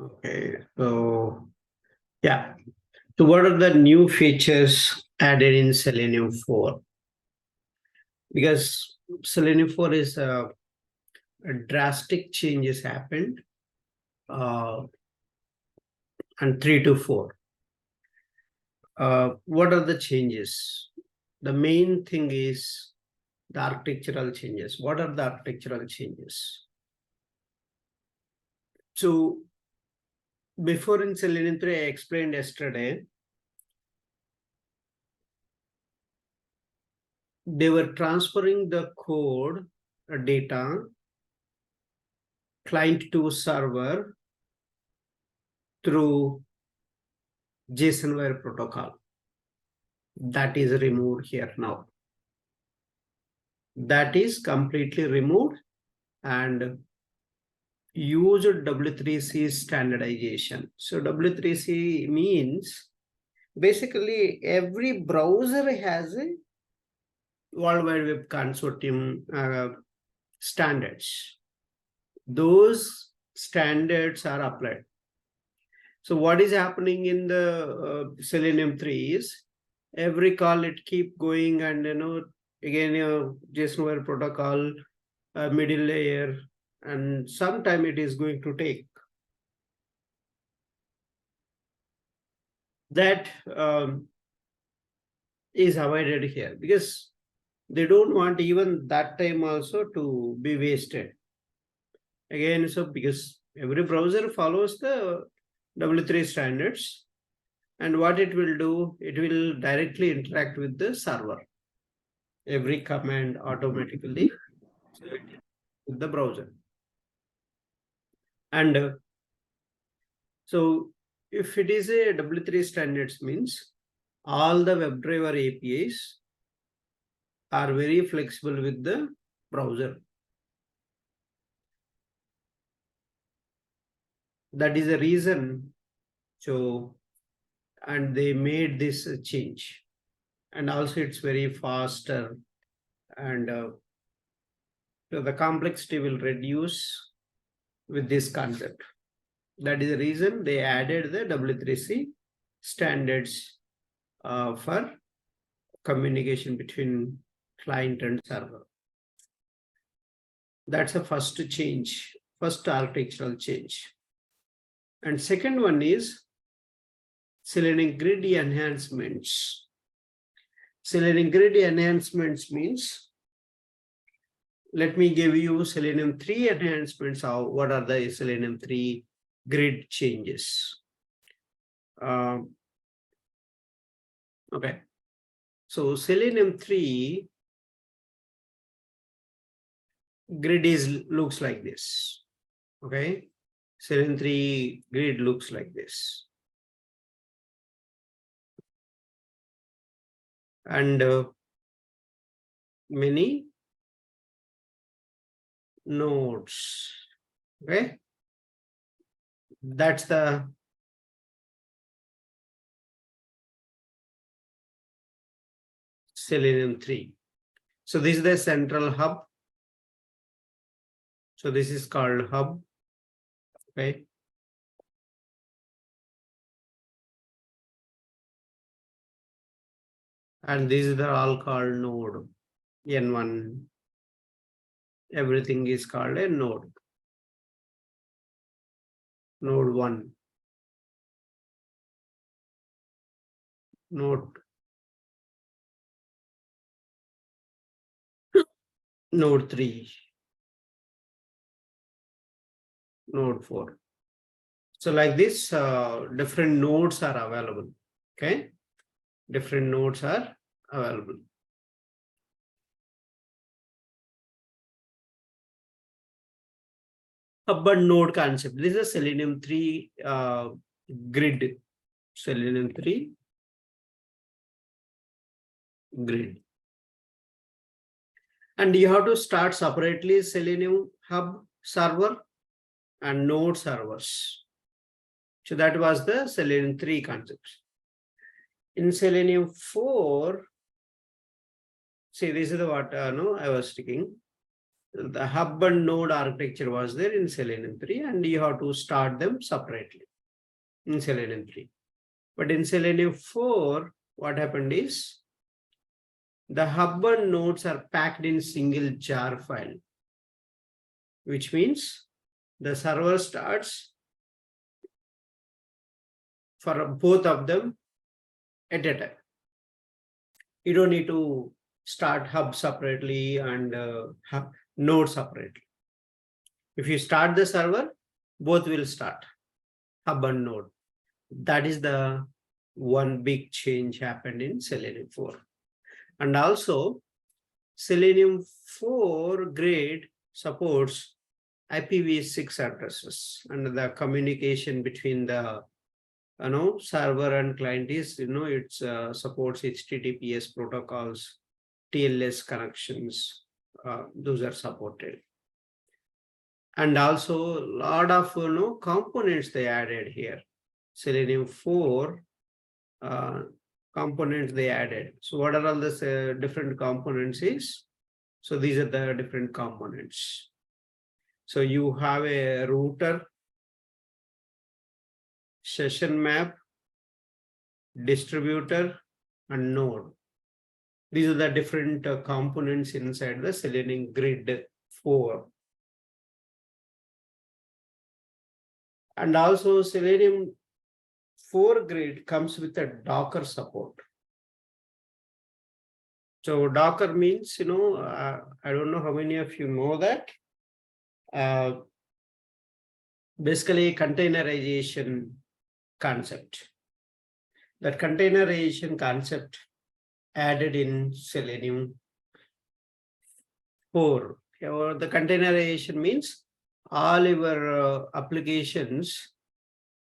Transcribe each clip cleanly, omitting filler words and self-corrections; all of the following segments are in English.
Okay, so yeah. So what are the new features added in Selenium 4? Because Selenium 4 is a drastic changes happened and 3 to 4. What are the changes? The main thing is the architectural changes. What are the architectural changes? So before in Selenium 3, I explained yesterday, they were transferring the code data client to server through JSON wire protocol. That is removed here now. That is completely removed and use W3C standardization. So W3C means basically every browser has a World Wide Web Consortium standards. Those standards are applied. So what is happening in the Selenium 3 is every call it keep going and again JSON wire protocol, middle layer, and sometime it is going to take. That is avoided here because they don't want even that time also to be wasted. Again, so because every browser follows the W3 standards, and what it will do, it will directly interact with the server. Every command automatically with the browser. And so if it is a W3 standards means all the WebDriver APIs are very flexible with the browser. That is the reason. So, and they made this change. And also it's very faster and so the complexity will reduce with this concept. That is the reason they added the W3C standards for communication between client and server. That's the first change, first architectural change. And second one is Selenium grid enhancements. Selenium grid enhancements means, let me give you Selenium 3 enhancements. What are the Selenium 3 grid changes? Okay. So Selenium 3 grid looks like this. Okay. Selenium 3 grid looks like this. And many nodes. Okay. That's the Selenium 3. So this is the central hub. So this is called hub. Okay. And these are all called node. N1. Everything is called a node. Node 1. Node. Node 3. Node 4. So like this, different nodes are available. Okay. Different nodes are available. Hub and node concept. This is a Selenium 3 grid. Selenium 3 grid. And you have to start separately Selenium hub server and node servers. So that was the Selenium 3 concept. In Selenium 4, see, this is the what I was sticking. the hub and node architecture was there in Selenium 3, and you have to start them separately in Selenium 3. But in Selenium 4, what happened is the hub and nodes are packed in single jar file, which means the server starts for both of them at a time. You don't need to start hub separately and node separately. If you start the server, both will start, hub and node. That is the one big change happened in Selenium 4. And also, Selenium 4 grade supports IPv6 addresses, and the communication between the server and client is, it supports HTTPS protocols, TLS connections, those are supported. And also a lot of components they added here. Selenium 4 components they added. So what are all the different components is? So these are the different components. So you have a router, session map, distributor, and node. These are the different components inside the Selenium Grid 4. And also Selenium 4 grid comes with a Docker support. So Docker means, I don't know how many of you know that. Basically containerization concept. That containerization concept added in Selenium 4. The containerization means all your applications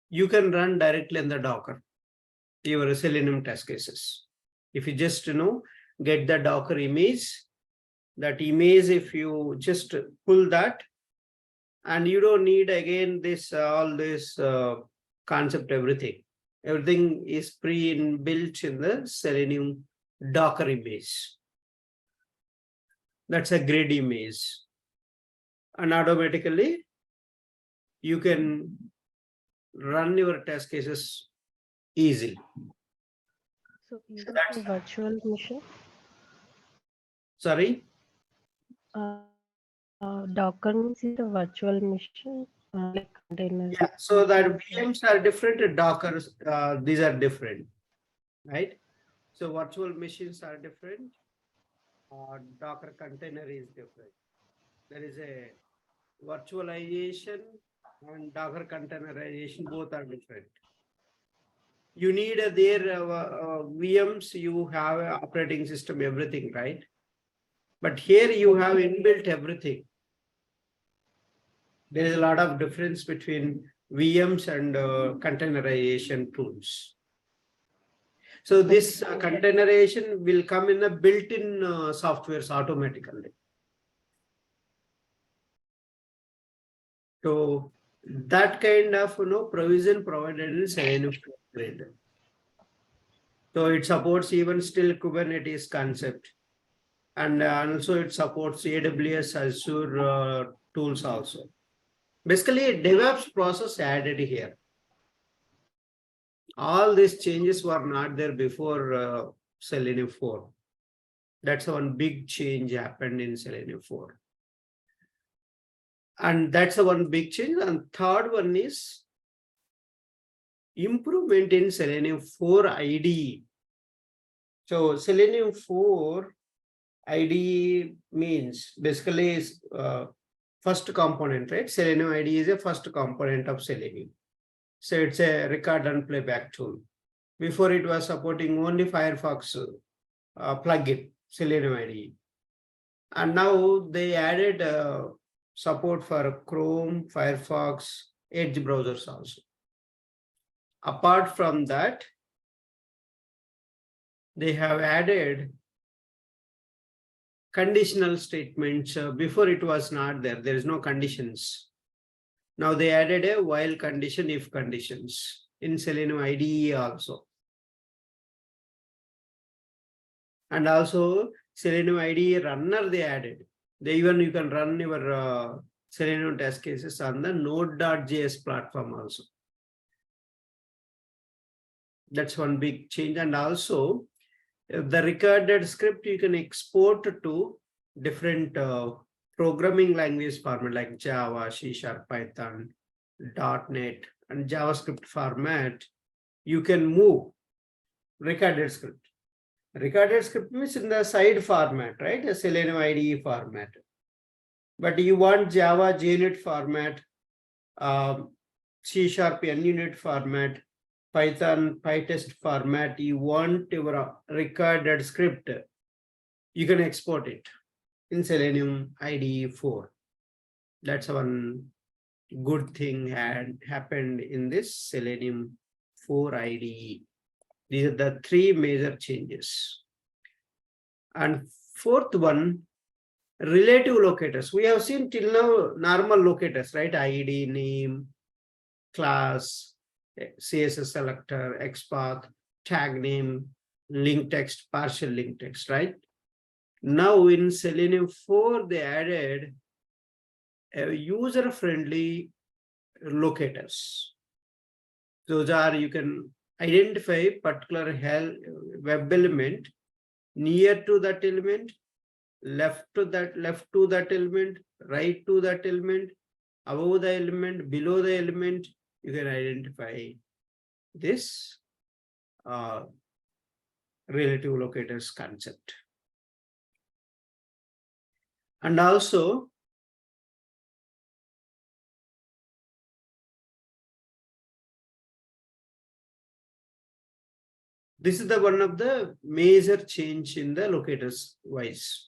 you can run directly in the Docker, your Selenium test cases. If you just get the Docker image, that image, if you just pull that, and you don't need again this all this concept, everything is pre-built in the Selenium Docker image. That's a grid image, and automatically you can run your test cases easily. So is it a virtual machine? Sorry? Docker means it's a virtual machine, like container. Yeah, so that VMs are different, Docker, these are different, right? So virtual machines are different, Docker container is different. There is a virtualization and Docker containerization, both are different. You need their VMs, you have an operating system, everything, right? But here you have inbuilt everything. There is a lot of difference between VMs and containerization tools. So this containerization will come in a built-in softwares automatically. So that kind of provision provided in Selenium grid. So it supports even still Kubernetes concept, and also it supports AWS, Azure tools also. Basically, DevOps process added here. All these changes were not there before Selenium 4. That's one big change happened in Selenium 4. And that's the one big change. And third one is improvement in Selenium 4 IDE. So Selenium 4 IDE means basically is first component, right? Selenium IDE is a first component of Selenium. So it's a record and playback tool. Before it was supporting only Firefox plugin, Selenium IDE. And now they added support for Chrome, Firefox, Edge browsers also. Apart from that, they have added conditional statements. Before it was not there. There is no conditions. Now they added a while condition, if conditions in Selenium IDE also. And also Selenium IDE runner they added. Even you can run your Selenium test cases on the Node.js platform also. That's one big change. And also the recorded script you can export to different programming language format like Java, C#, Python, .NET, and JavaScript format. You can move recorded script. Recorded script means in the side format, right? A Selenium IDE format. But you want Java JUnit format, C# NUnit format, Python PyTest format. You want your recorded script, you can export it in Selenium IDE 4. That's one good thing had happened in this Selenium 4 IDE. These are the three major changes. And fourth one, relative locators. We have seen till now normal locators, right? ID, name, class, CSS selector, XPath, tag name, link text, partial link text, right? Now in Selenium 4, they added user-friendly locators. Those are, you can identify particular web element near to that element, left to that element, right to that element, above the element, below the element. You can identify this relative locators concept. And also this is the one of the major change in the locators wise,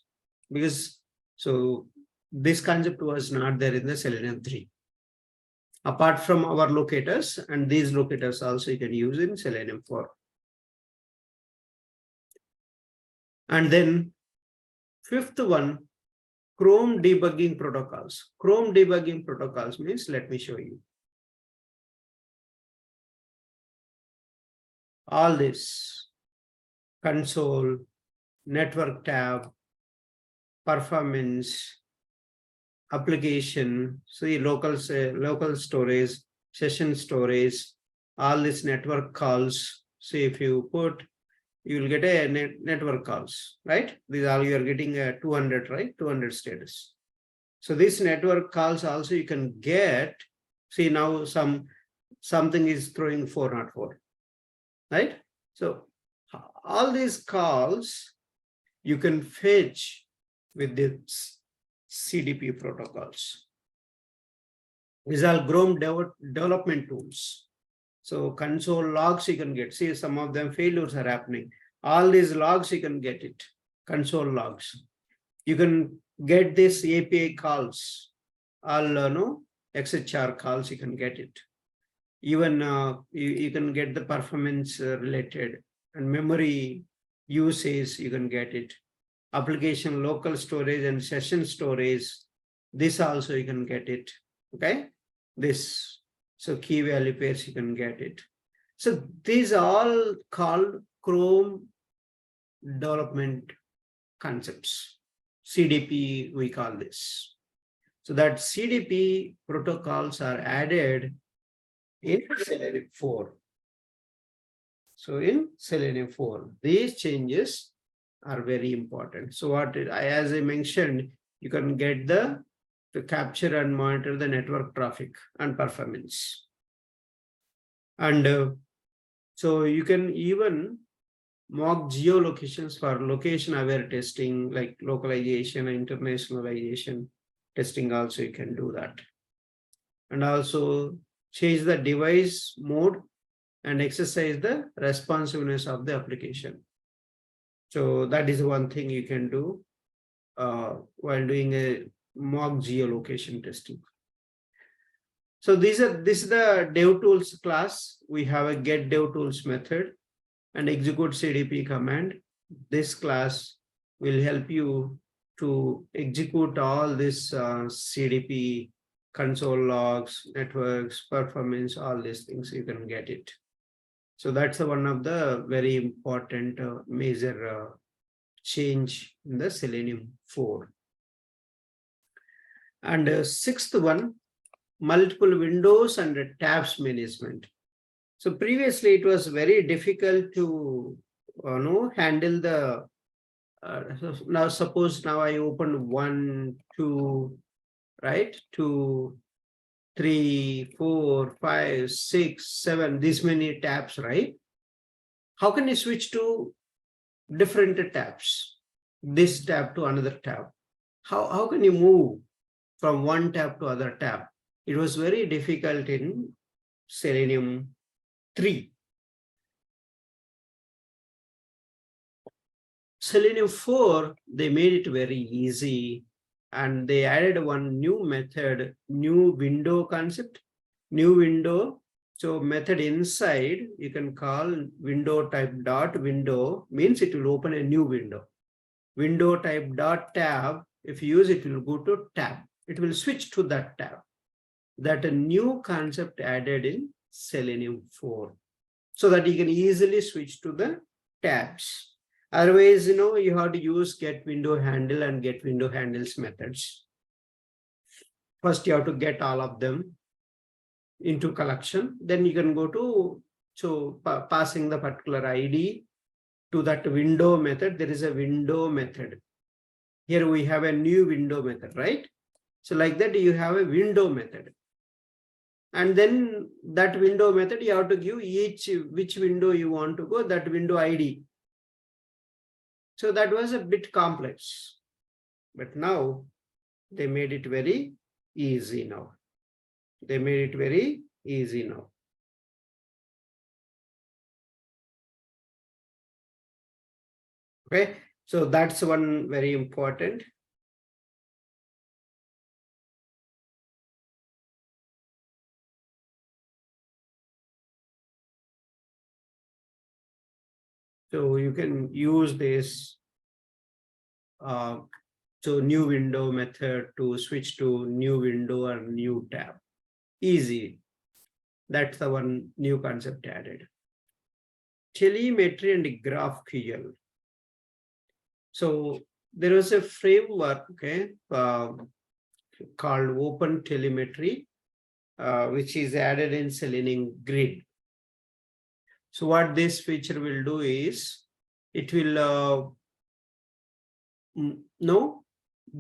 because so this concept was not there in the Selenium 3. Apart from our locators, and these locators also you can use in Selenium 4. And then fifth one, Chrome debugging protocols. Chrome debugging protocols means, let me show you. All this, console, network tab, performance, application, see local storage, session storage, all these network calls. See, if you put, you will get a network calls, right? These are, you are getting a 200, right? 200 status. So this network calls also you can get. See, now something is throwing 404, right? So all these calls you can fetch with this CDP protocols. These are Chrome development tools. So console logs you can get. See, some of them failures are happening. All these logs you can get it. Console logs. You can get this API calls. All XHR calls you can get it. Even you can get the performance related and memory usage you can get it. Application local storage and session storage. This also you can get it. Okay. This. So key value pairs you can get it. So these are all called Chrome development concepts. CDP we call this. So that CDP protocols are added in Selenium 4. So in Selenium 4, these changes are very important. So as I mentioned, you can get to capture and monitor the network traffic and performance. And so you can even mock geolocations for location-aware testing, like localization and internationalization testing also you can do that. And also change the device mode and exercise the responsiveness of the application. So that is one thing you can do while doing a mock geolocation testing. So this is the DevTools class. We have a get DevTools method and execute CDP command. This class will help you to execute all this CDP, console logs, networks, performance, all these things you can get it. So that's one of the very important major change in the Selenium 4. And sixth one, multiple windows and tabs management. So previously it was very difficult to handle the now suppose now I open 1, 2, right, 2, 3, 4, 5, 6, 7, this many tabs, right? How can you switch to different tabs, this tab to another tab? How can you move from one tab to other tab? It was very difficult in Selenium 3. Selenium 4, they made it very easy, and they added one new method, new window concept, new window. So method inside, you can call window type dot window, means it will open a new window. Window type dot tab, if you use it, will go to tab. It will switch to that tab. That a new concept added in Selenium 4, so that you can easily switch to the tabs. Otherwise, you have to use get window handle and get window handles methods. First, you have to get all of them into collection. Then you can go to, passing the particular ID to that window method. There is a window method. Here we have a new window method, right? So like that, you have a window method. And then that window method, you have to give which window you want to go, that window ID. So that was a bit complex, but now they made it very easy now. They made it very easy now. Okay, so that's one very important. So you can use this new window method to switch to new window or new tab. Easy. That's the one new concept added. Telemetry and GraphQL. So there was a framework, okay, called Open Telemetry, which is added in Selenium Grid. So what this feature will do is, it will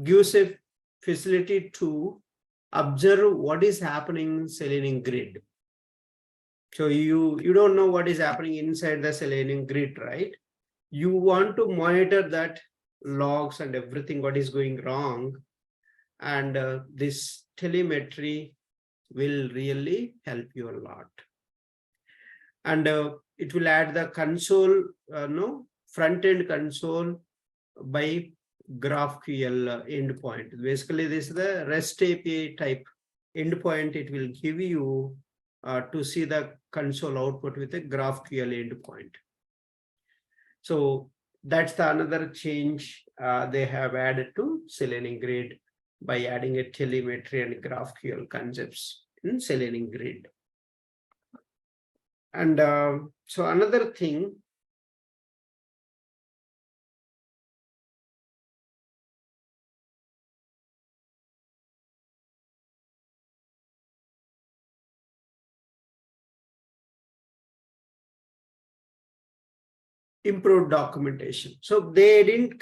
gives a facility to observe what is happening in Selenium Grid. So you don't know what is happening inside the Selenium Grid, right? You want to monitor that logs and everything, what is going wrong. And this telemetry will really help you a lot. And it will add the console, front-end console by GraphQL endpoint. Basically, this is the REST API type endpoint. It will give you to see the console output with a GraphQL endpoint. So that's the another change they have added to Selenium Grid by adding a telemetry and GraphQL concepts in Selenium Grid. And so another thing, improved documentation. So they didn't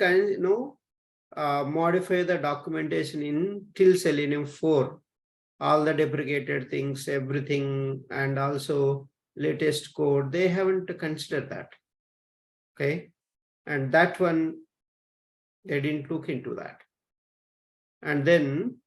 modify the documentation in till Selenium 4. All the deprecated things, everything, and also latest code, they haven't considered that. Okay, and that one, they didn't look into that. And then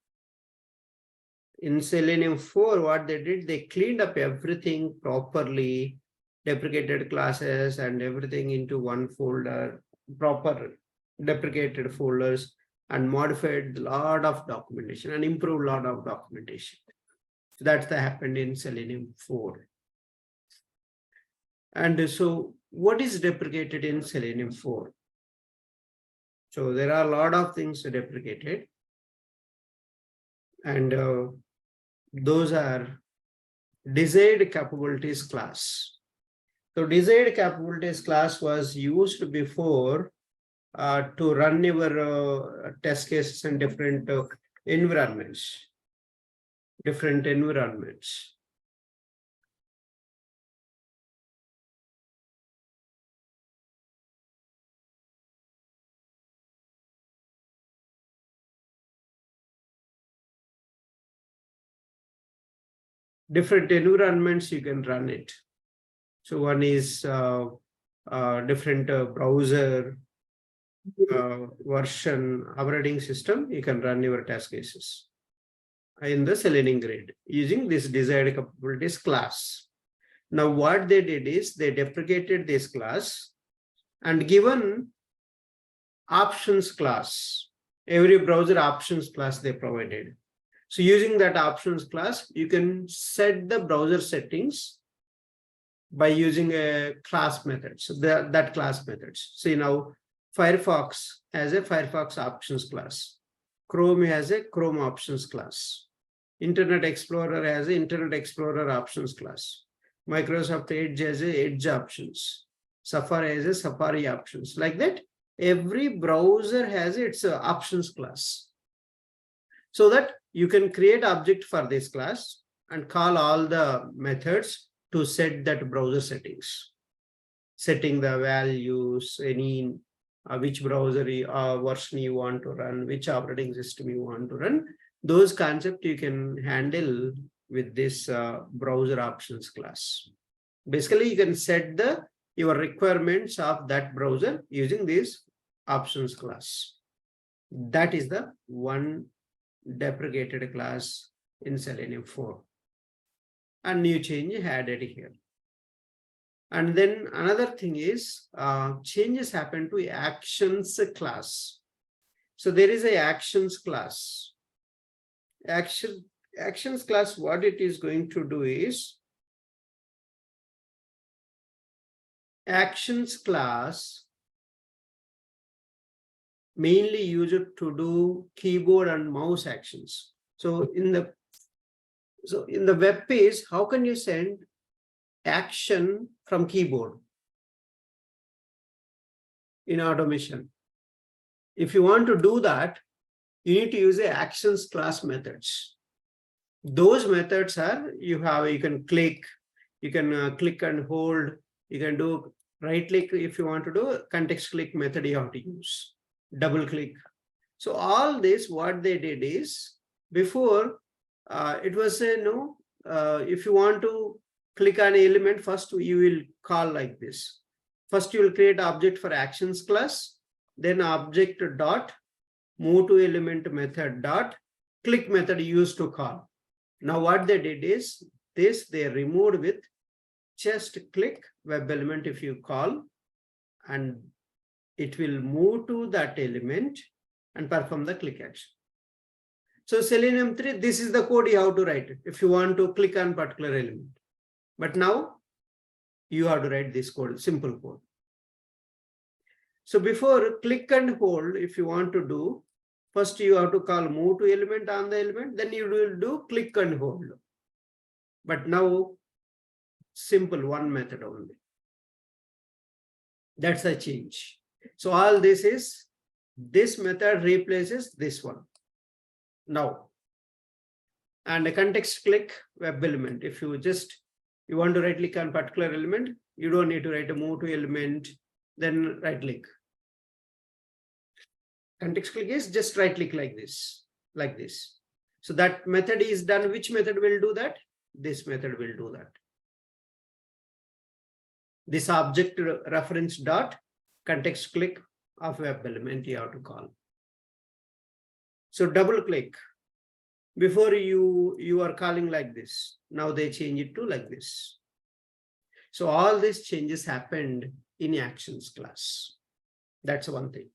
in Selenium 4, what they did, they cleaned up everything properly, deprecated classes and everything into one folder, proper deprecated folders, and modified a lot of documentation and improved a lot of documentation. So that's what happened in Selenium 4. And so what is deprecated in Selenium 4? So there are a lot of things deprecated. And those are desired capabilities class. So desired capabilities class was used before to run your test cases and different environments, different environments. Different environments you can run it. So one is different browser version operating system. You can run your test cases in the Selenium grid using this desired capabilities class. Now what they did is they deprecated this class and given options class. Every browser options class they provided. So using that options class, you can set the browser settings by using a class method. So that class methods. See now, Firefox has a Firefox options class. Chrome has a Chrome options class. Internet Explorer has an Internet Explorer options class. Microsoft Edge has a Edge options. Safari has a Safari options. Like that, every browser has its options class. So that you can create object for this class and call all the methods to set that browser settings, setting the values, any which browser version you want to run, which operating system you want to run. Those concepts you can handle with this browser options class. Basically, you can set your requirements of that browser using this options class. That is the one deprecated class in Selenium 4. And new change added here. And then another thing is changes happen to actions class. So there is a actions class. Actions class, what it is going to do is actions class mainly used to do keyboard and mouse actions. So in the web page, how can you send action from keyboard in automation? If you want to do that, you need to use the actions class methods. Those methods are you can click, you can click and hold, you can do right click. If you want to do context click method, you have to use double click. So all this, what they did is before it was if you want to click on an element, first you will call like this. First you will create object for actions class, then object dot move to element method dot click method used to call. Now what they did is they removed with just click web element if you call, and it will move to that element and perform the click action. So Selenium 3, this is the code you have to write if you want to click on particular element. But now you have to write this code, simple code. So before click and hold, if you want to do, first you have to call move to element on the element, then you will do click and hold. But now simple one method only. That's a change. So all this is, this method replaces this one now. And a context click web element. If you want to right click on particular element, you don't need to write a move to element, then right click. Context click is just right click like this. So that method is done. Which method will do that? This method will do that. This object reference dot context click of web element you have to call. So double click. Before you are calling like this. Now they change it to like this. So all these changes happened in actions class. That's one thing.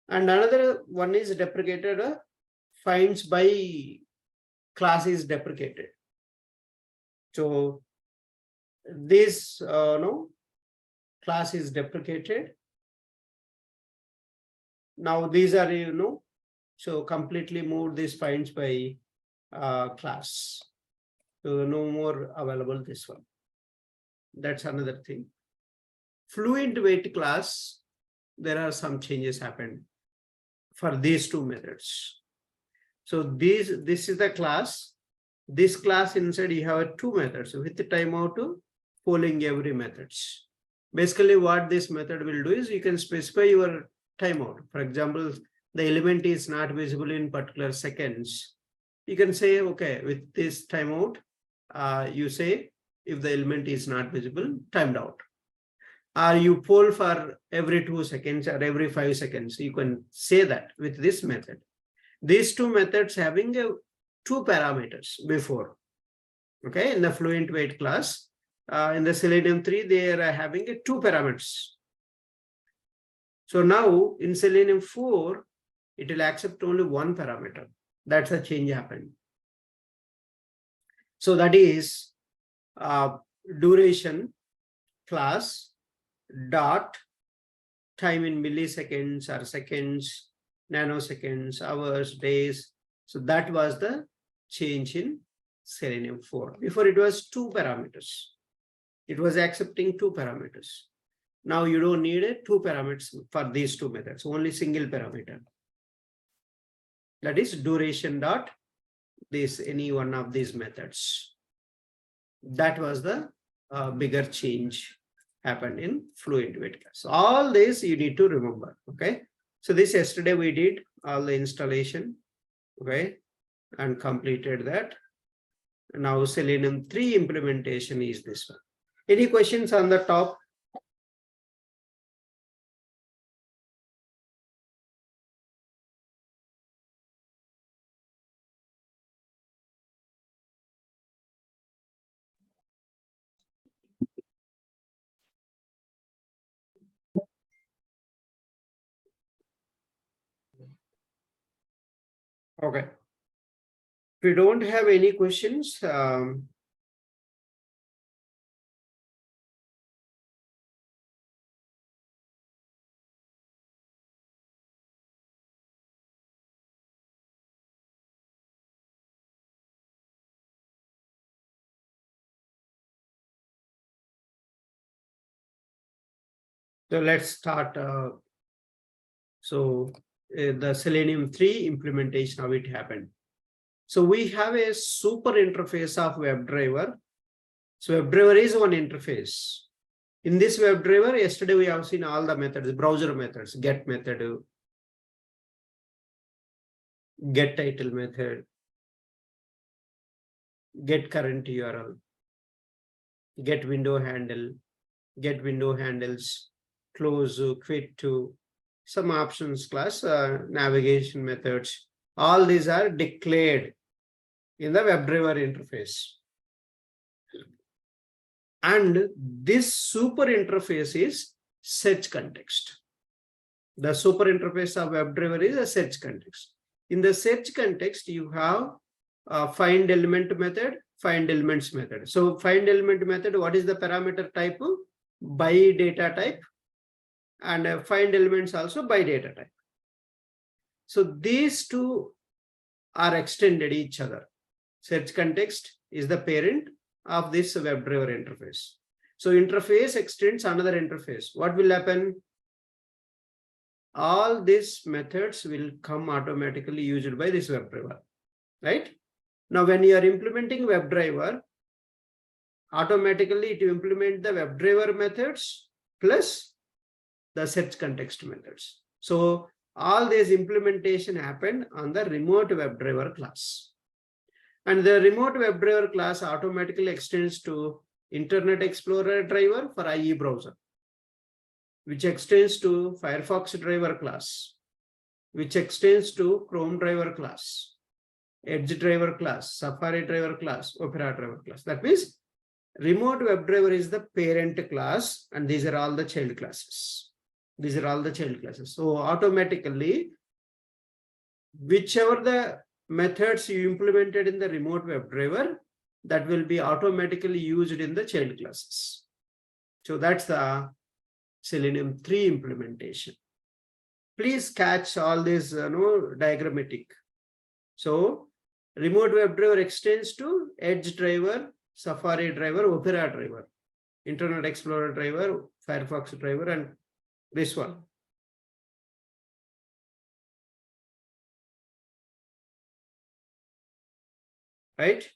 And another one is deprecated finds by class is deprecated. So this class is deprecated. Now these are so completely moved this finds by class. So no more available this one. That's another thing. Fluent wait class, there are some changes happened for these two methods. So this is the class. This class inside you have two methods with the timeout to polling every methods. Basically, what this method will do is you can specify your timeout. For example, the element is not visible in particular seconds. You can say, okay, with this timeout, you say if the element is not visible, timed out. Or you poll for every 2 seconds or every 5 seconds. You can say that with this method. These two methods having two parameters before. Okay, in the fluent weight class, in the Selenium 3, they are having two parameters. So now in Selenium 4, it will accept only one parameter. That's a change happened. So that is duration class dot time in milliseconds or seconds, nanoseconds, hours, days. So that was the change in Selenium 4. Before it was two parameters. It was accepting two parameters. Now you don't need two parameters for these two methods, only single parameter. That is duration dot this any one of these methods. That was the bigger change happened in fluent weight class. All this you need to remember. Okay. So this yesterday we did all the installation. Okay. And completed that. Now Selenium 3 implementation is this one. Any questions on the top? Okay. If we don't have any questions, so let's start. The Selenium 3 implementation, how it happened. So we have a super interface of WebDriver. So WebDriver is one interface. In this WebDriver, yesterday we have seen all the methods, browser methods, get method, get title method, get current URL, get window handle, get window handles, close, quit to, some options class, navigation methods. All these are declared in the WebDriver interface. And this super interface is search context. The super interface of WebDriver is a search context. In the search context, you have find element method, find elements method. So find element method, what is the parameter type? By data type, and find elements also by data type. So these two are extended each other. Search context is the parent of this WebDriver interface. So interface extends another interface. What will happen? All these methods will come automatically used by this WebDriver, right? Now, when you are implementing WebDriver, automatically it will implement the WebDriver methods plus the search context methods. So all this implementation happened on the remote WebDriver class. And the remote WebDriver class automatically extends to Internet Explorer driver for IE browser, which extends to Firefox driver class, which extends to Chrome driver class, Edge driver class, Safari driver class, Opera driver class. That means remote WebDriver is the parent class, and these are all the child classes. These are all the child classes. So automatically, whichever the methods you implemented in the remote WebDriver, that will be automatically used in the child classes. So that's the Selenium 3 implementation. Please catch all this diagrammatic. So remote WebDriver extends to Edge driver, Safari driver, Opera driver, Internet Explorer driver, Firefox driver, and this one. right?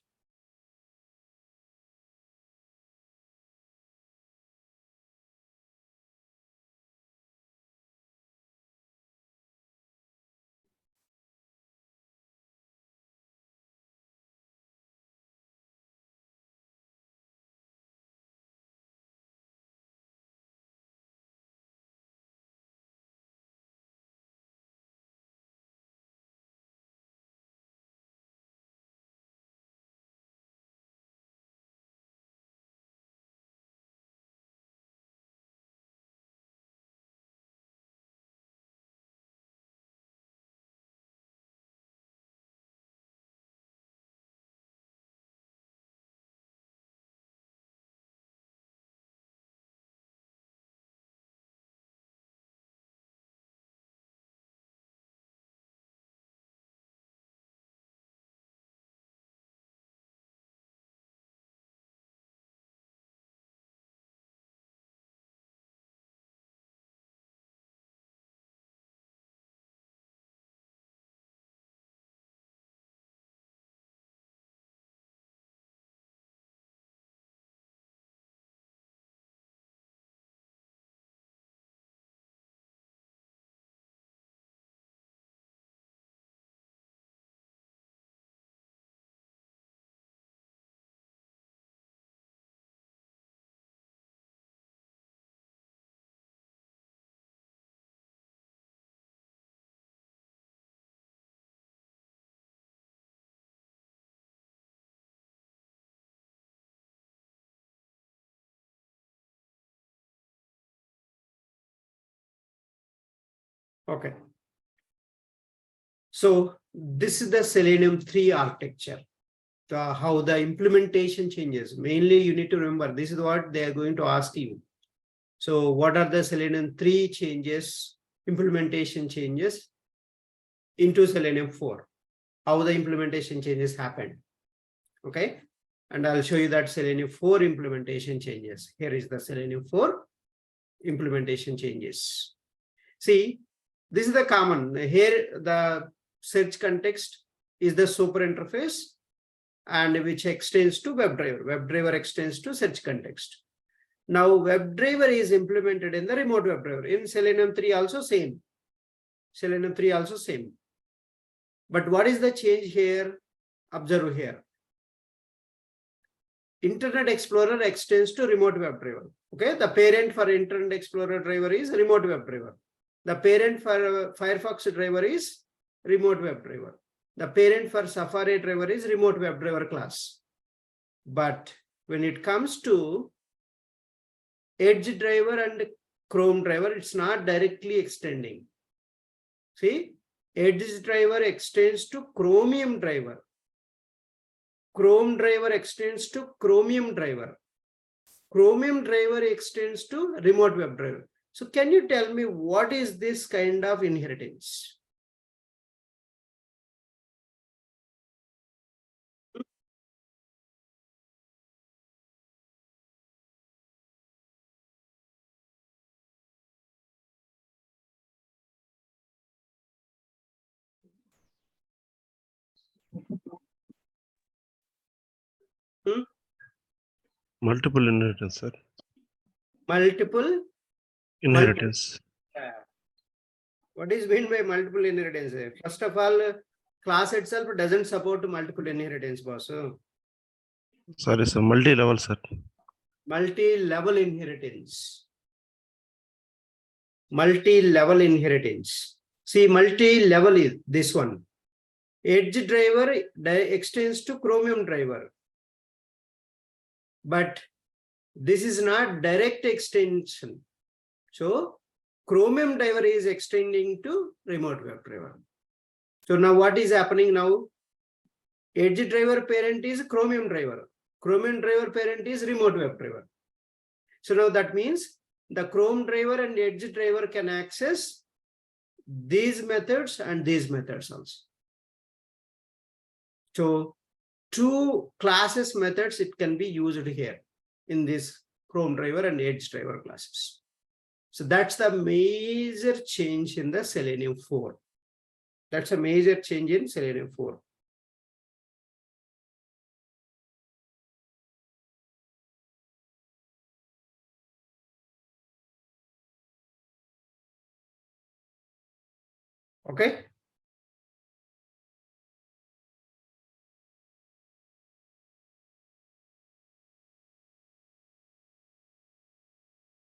Okay. So this is the Selenium 3 architecture. How the implementation changes. Mainly, you need to remember, this is what they are going to ask you. So what are the Selenium 3 changes, implementation changes into Selenium 4? How the implementation changes happened. Okay. And I'll show you that Selenium 4 implementation changes. Here is the Selenium 4 implementation changes. See, this is the common. Here, the search context is the super interface, and which extends to WebDriver. WebDriver extends to search context. Now, WebDriver is implemented in the remote WebDriver. In Selenium 3 also same. Selenium 3 also same. But what is the change here? Observe here. Internet Explorer extends to remote WebDriver. Okay, the parent for Internet Explorer driver is remote WebDriver. The parent for Firefox driver is remote WebDriver. The parent for Safari driver is remote WebDriver class. But when it comes to Edge driver and Chrome driver, it's not directly extending. See, Edge driver extends to Chromium driver. Chrome driver extends to Chromium driver. Chromium driver extends to remote WebDriver. So can you tell me what is this kind of inheritance? Multiple inheritance, sir. Multiple Inheritance. What is meant by multiple inheritance? First of all, class itself doesn't support multiple inheritance, boss. Sorry, sir. Multi-level, sir. Multi-level inheritance. Multi-level inheritance. See, multi-level is this one. Edge driver extends to Chromium driver. But this is not direct extension. So Chromium driver is extending to remote WebDriver. So now what is happening now? Edge driver parent is Chromium driver. Chromium driver parent is remote WebDriver. So now that means the Chrome driver and Edge driver can access these methods and these methods also. So two classes methods it can be used here in this Chrome driver and Edge driver classes. So that's the major change in the Selenium 4. That's a major change in Selenium 4. Okay.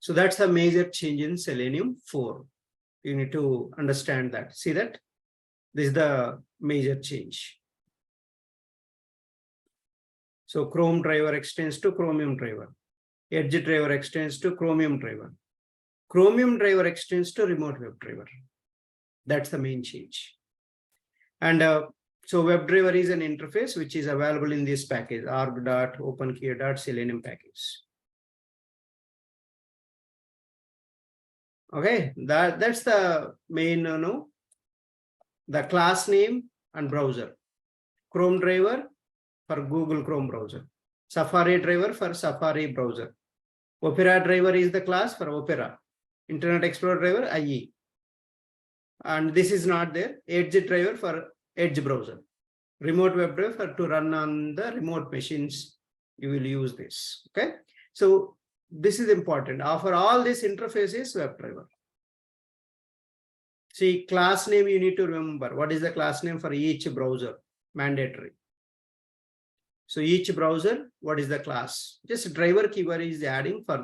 So that's the major change in Selenium 4. You need to understand that. See that? This is the major change. So Chrome driver extends to Chromium driver. Edge driver extends to Chromium driver. Chromium driver extends to remote web driver. That's the main change. And so WebDriver is an interface which is available in this package, arg.openkey.selenium package. Okay, that's the main, the class name and browser. Chrome driver for Google Chrome browser. Safari driver for Safari browser. Opera driver is the class for Opera. Internet Explorer driver, IE. And this is not there. Edge driver for Edge browser. Remote web driver to run on the remote machines. You will use this. Okay. So this is important. For all these interfaces, WebDriver. See, class name you need to remember. What is the class name for each browser? Mandatory. So each browser, what is the class? Just driver keyword is adding for